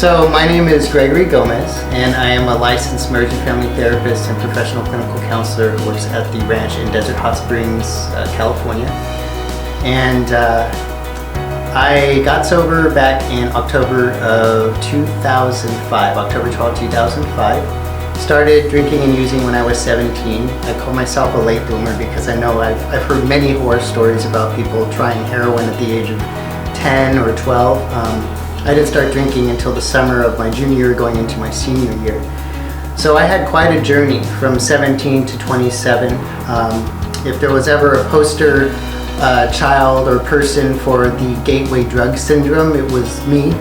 So my name is Gregory Gomez, and I am a licensed marriage and family therapist and professional clinical counselor who works at the ranch in Desert Hot Springs, California. And I got sober back in October of 2005, October 12, 2005. Started drinking and using when I was 17. I call myself a late bloomer because I know I've heard many horror stories about people trying heroin at the age of 10 or 12. I didn't start drinking until the summer of my junior year going into my senior year. So I had quite a journey from 17 to 27. If there was ever a poster child or person for the gateway drug syndrome, it was me.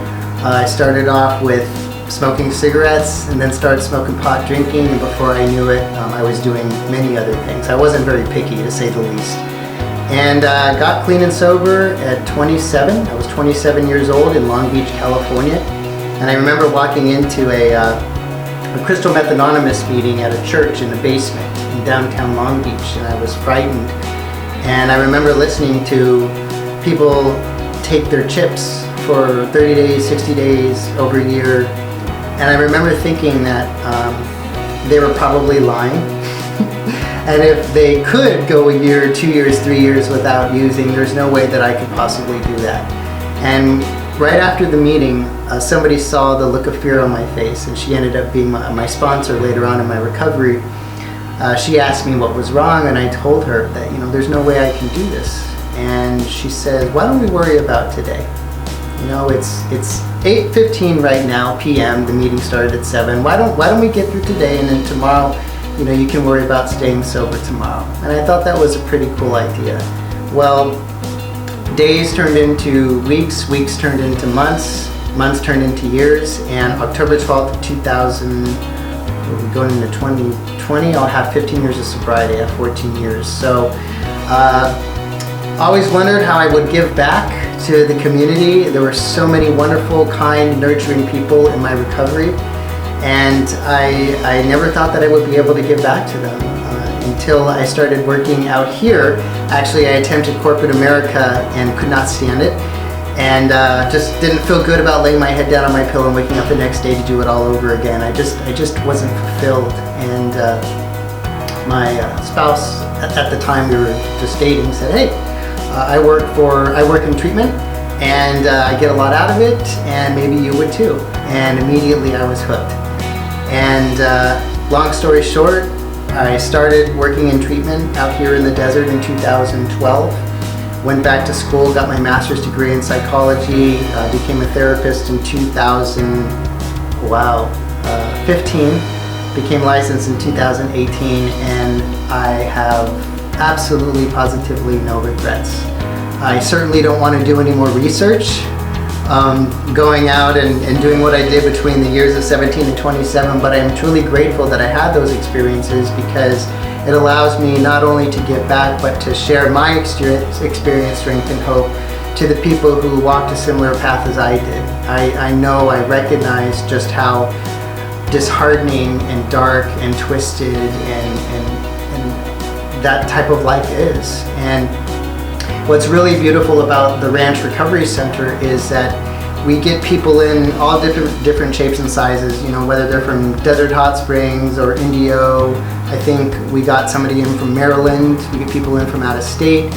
I started off with smoking cigarettes and then started smoking pot, drinking, and before I knew it, I was doing many other things. I wasn't very picky, to say the least. And got clean and sober at 27. I was 27 years old in Long Beach, California. And I remember walking into a Crystal Meth Anonymous meeting at a church in the basement in downtown Long Beach, and I was frightened. And I remember listening to people take their chips for 30 days, 60 days, over a year. And I remember thinking that they were probably lying. And if they could go a year, 2 years, 3 years without using, there's no way that I could possibly do that. And right after the meeting, somebody saw the look of fear on my face, and she ended up being my sponsor later on in my recovery. She asked me what was wrong, and I told her that, there's no way I can do this. And she said, why don't we worry about today? It's 8:15 right now, p.m. The meeting started at 7. Why don't we get through today, and then tomorrow, you can worry about staying sober tomorrow. And I thought that was a pretty cool idea. Well, days turned into weeks, weeks turned into months, months turned into years, and October 12th of 2000, we're going into 2020, I'll have 15 years of sobriety. I have 14 years. So, always wondered how I would give back to the community. There were so many wonderful, kind, nurturing people in my recovery. And I never thought that I would be able to give back to them until I started working out here. Actually, I attempted corporate America and could not stand it, and just didn't feel good about laying my head down on my pillow and waking up the next day to do it all over again. I just wasn't fulfilled. And my spouse at the time, we were just dating, said, "Hey, I work in treatment, and I get a lot out of it, and maybe you would too." And immediately I was hooked. And long story short, I started working in treatment out here in the desert in 2012. Went back to school, got my master's degree in psychology, became a therapist in 2015, became licensed in 2018, and I have absolutely, positively no regrets. I certainly don't want to do any more research. Going out and doing what I did between the years of 17 and 27, but I am truly grateful that I had those experiences because it allows me not only to give back, but to share my experience, strength, and hope to the people who walked a similar path as I did. I recognize just how disheartening and dark and twisted and that type of life is. And what's really beautiful about the Ranch Recovery Center is that we get people in all different shapes and sizes, whether they're from Desert Hot Springs or Indio. I think we got somebody in from Maryland. We get people in from out of state.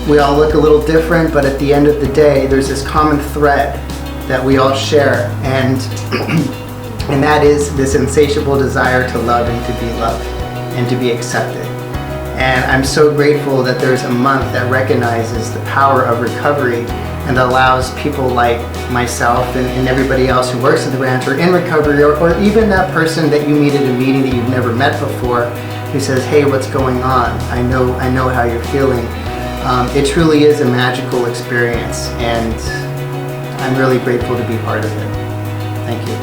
We all look a little different, but at the end of the day, there's this common thread that we all share, and and that is this insatiable desire to love and to be loved and to be accepted. And I'm so grateful that there's a month that recognizes the power of recovery and allows people like myself and everybody else who works at the ranch or in recovery, or even that person that you meet at a meeting that you've never met before who says, "Hey, what's going on? I know how you're feeling." It truly is a magical experience, and I'm really grateful to be part of it. Thank you.